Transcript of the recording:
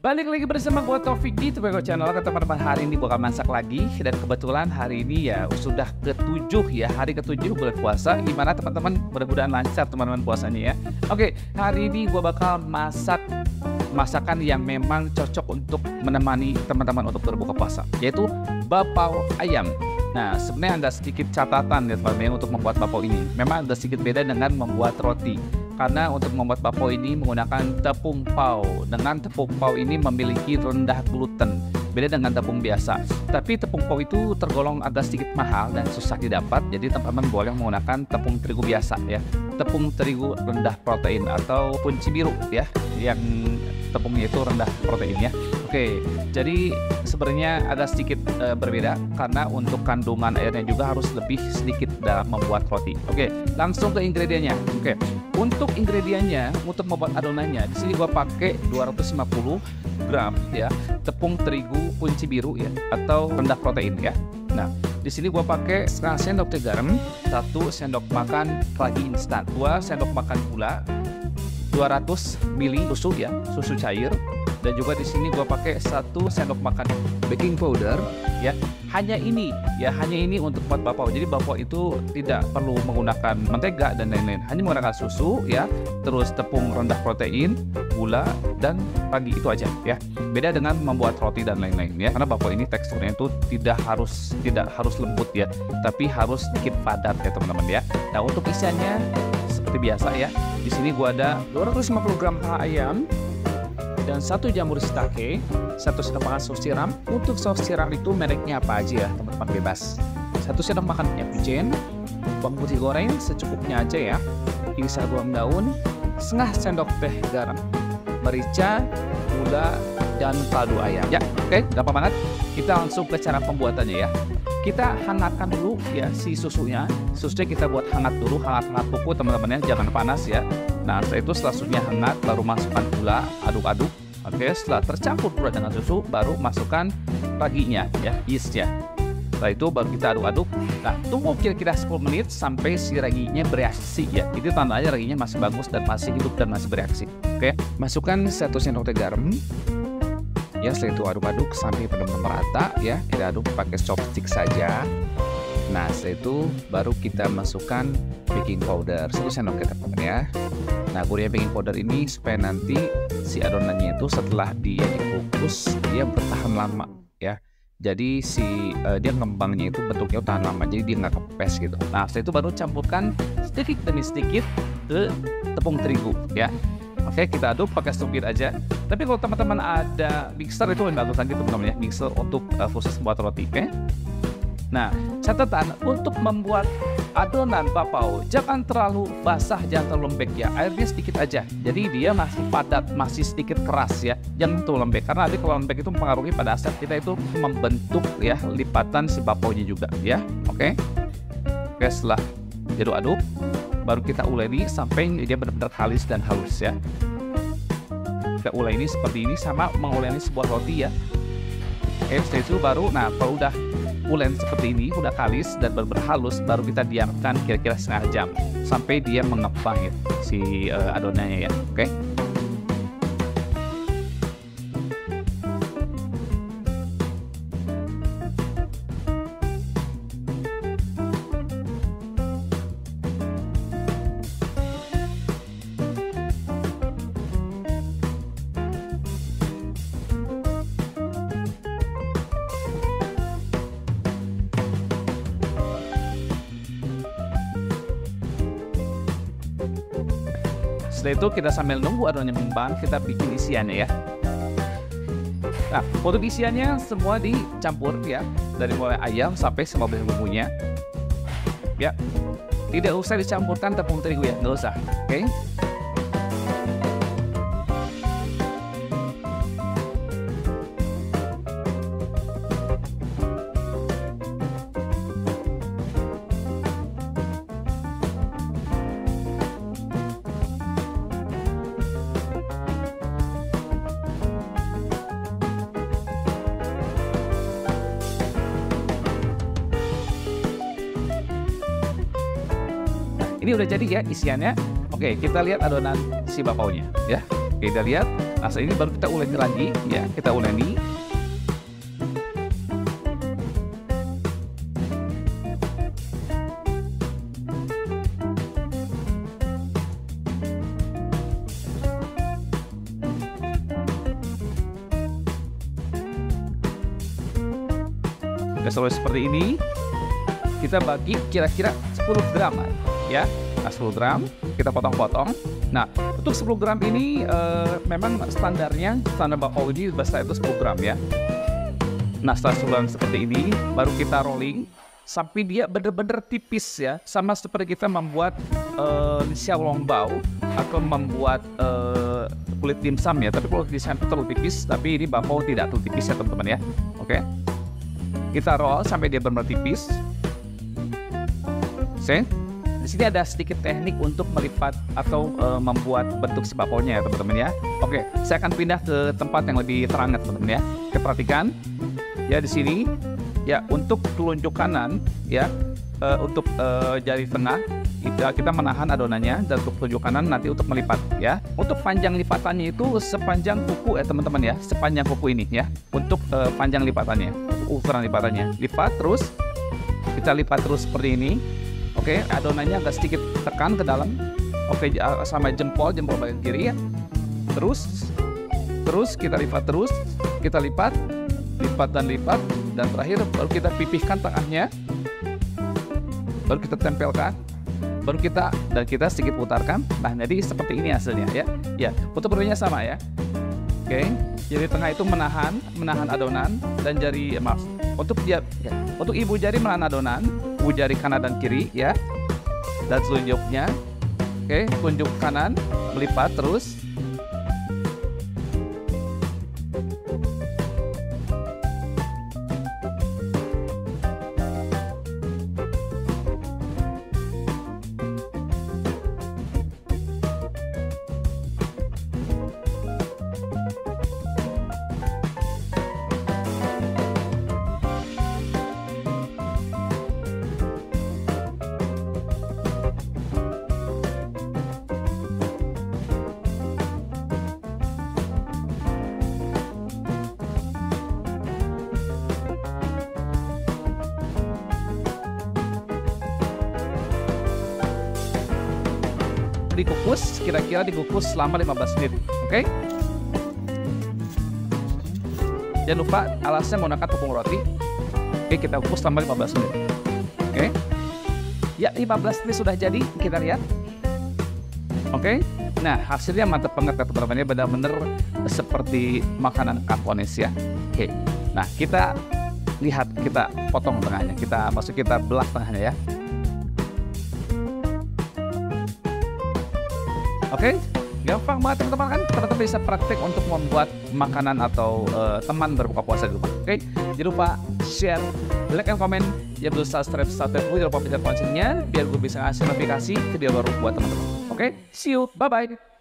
Balik lagi bersama gua Taufik di Tobacco Channel. Teman-teman, hari ini bakal masak lagi. Dan kebetulan hari ini ya sudah ke-7 ya, hari ke-7 bulan puasa. Gimana teman-teman? Mudah-mudahan lancar teman-teman puasanya ya. Oke, hari ini gua bakal masak masakan yang memang cocok untuk menemani teman-teman untuk berbuka puasa, yaitu bapau ayam. Nah, sebenarnya ada sedikit catatan ya teman-teman untuk membuat bapau ini. Memang ada sedikit beda dengan membuat roti. Karena untuk membuat bapau ini menggunakan tepung pau. Dengan tepung pau ini memiliki rendah gluten, beda dengan tepung biasa. Tapi tepung pau itu tergolong agak sedikit mahal dan susah didapat. Jadi teman-teman boleh menggunakan tepung terigu biasa ya, tepung terigu rendah protein atau kunci biru ya, yang tepungnya itu rendah protein ya. Oke, jadi sebenarnya agak sedikit berbeda karena untuk kandungan airnya juga harus lebih sedikit dalam membuat roti. Oke, langsung ke ingredientnya. Oke, untuk ingredientnya, untuk membuat adonannya, di sini gua pakai 250 gram ya tepung terigu kunci biru ya atau rendah protein ya. Nah, di sini gua pakai setengah sendok teh garam, 1 sendok makan ragi instan, 2 sendok makan gula, 200 ml susu ya, susu cair. Dan juga di sini gua pakai 1 sendok makan baking powder ya. Hanya ini untuk buat bapau. Jadi bapau itu tidak perlu menggunakan mentega dan lain-lain. Hanya menggunakan susu ya, terus tepung rendah protein, gula dan ragi, itu aja ya. Beda dengan membuat roti dan lain-lain ya. Karena bapau ini teksturnya itu tidak harus lembut ya, tapi harus sedikit padat ya teman-teman ya. Nah, untuk isiannya seperti biasa ya. Di sini gua ada 250 gram paha ayam dan 1 jamur shiitake, 1 sendok makan saus tiram. Untuk saus tiram itu mereknya apa aja ya teman-teman, bebas. 1 sendok makan minyak wijen, bawang putih goreng secukupnya aja ya, irisan bawang daun, setengah sendok teh garam, merica, gula, dan kaldu ayam ya. Oke, gampang banget. Kita langsung ke cara pembuatannya ya. Kita hangatkan dulu ya si susunya. Susunya kita buat hangat dulu, hangat kuku teman-teman ya, jangan panas ya. Nah, setelah itu setelah susunya hangat, baru masukkan gula, aduk-aduk. Oke, setelah tercampur gula dengan susu, baru masukkan raginya ya, yeastnya. Setelah itu baru kita aduk-aduk. Nah, tunggu kira-kira 10 menit sampai si raginya bereaksi ya. Itu tandanya raginya masih bagus dan masih hidup dan masih bereaksi. Oke, masukkan 1 sendok teh garam. Ya, setelah itu aduk-aduk sampai benar-benar merata ya. Kita aduk pakai chopstick saja. Nah, setelah itu baru kita masukkan baking powder 1 sendok ya teman-teman ya. Nah, gunanya baking powder ini supaya nanti si adonannya itu setelah dia dikukus dia bertahan lama ya. Jadi dia ngembangnya itu bentuknya tahan lama, jadi dia nggak kempes gitu. Nah, setelah itu baru campurkan sedikit demi sedikit ke tepung terigu ya. Oke, kita aduk pakai stupid aja. Tapi kalau teman-teman ada mixer itu lebih bagus lagi teman-teman ya, mixer untuk khusus buat roti. Oke. Nah, catatan untuk membuat adonan bapau jangan terlalu basah, jangan terlalu lembek ya. Airnya sedikit aja. Jadi dia masih padat, masih sedikit keras ya. Jangan terlalu lembek karena nanti kalau lembek itu mempengaruhi pada saat kita itu membentuk ya lipatan si bapaunya juga ya. Oke. Oke, setelah diaduk-aduk baru kita uleni sampai dia benar-benar halus dan halus ya. Kita uleni seperti ini sama menguleni sebuah roti ya. Oke, setelah itu baru, nah kalau udah ulen seperti ini, udah kalis dan benar-benar halus, baru kita diamkan kira-kira setengah jam sampai dia mengembang ya, si adonannya ya. Oke. Setelah itu kita sambil nunggu adonannya mengembang, kita bikin isiannya ya. Nah, untuk isiannya semua dicampur ya, dari mulai ayam sampai semua bumbunya. Ya, tidak usah dicampurkan tepung terigu ya, nggak usah. Oke. Ini udah jadi ya isiannya. Oke, kita lihat adonan si bapaunya ya. Oke, kita lihat Nah, ini baru kita uleni lagi ya, kita uleni. Udah selesai seperti ini, kita bagi kira-kira 10 gram ya. Nah, 10 gram kita potong-potong. Nah, untuk 10 gram ini memang standar bakpao ini besar itu 10 gram ya. Nah, setelah 10 gram seperti ini, baru kita rolling sampai dia benar-benar tipis ya. Sama seperti kita membuat xiaolongbao atau membuat kulit dimsum ya. Tapi kulit dimsum itu terlalu tipis, tapi ini bakpao tidak terlalu tipis ya teman-teman ya. Oke. Kita roll sampai dia benar-benar tipis. Di sini ada sedikit teknik untuk melipat atau membuat bentuk si bakpaonya ya teman-teman ya. Oke, saya akan pindah ke tempat yang lebih terang ya teman-teman ya. Oke, perhatikan ya di sini ya, untuk telunjuk kanan ya, untuk jari tengah kita menahan adonannya, dan untuk telunjuk kanan nanti untuk melipat ya. Untuk panjang lipatannya itu sepanjang kuku ya teman-teman ya, sepanjang kuku ini ya. Untuk panjang lipatannya, ukuran lipatannya, lipat terus, kita lipat terus seperti ini. Oke, adonannya agak sedikit tekan ke dalam. Oke, sama jempol bagian kiri ya. Terus kita lipat terus, kita lipat dan terakhir baru kita pipihkan tengahnya. Baru kita tempelkan, baru kita sedikit putarkan. Nah, jadi seperti ini hasilnya ya. Ya, untuk bentuknya sama ya. Oke, jari tengah itu menahan adonan, dan untuk ibu jari menahan adonan, ibu jari kanan dan kiri ya, dan telunjuknya. Oke, telunjuk kanan melipat terus. Dikukus, kira-kira dikukus selama 15 menit. Oke? Jangan lupa alasnya menggunakan tepung roti. Oke, kita kukus selama 15 menit. Oke? Ya, 15 menit sudah jadi, kita lihat. Oke? Nah, hasilnya mantap banget ya teman-teman, benar-benar seperti makanan Kantonis ya. Oke. Nah, kita lihat, kita potong tengahnya, kita belah tengahnya ya. Oke, gampang banget teman-teman kan? Teman-teman bisa praktek untuk membuat makanan atau teman berbuka puasa di rumah. Oke, jangan lupa share, like, and comment. Jangan lupa subscribe jangan lupa pencet loncengnya biar gue bisa ngasih notifikasi video baru buat teman-teman. Oke, see you, bye-bye.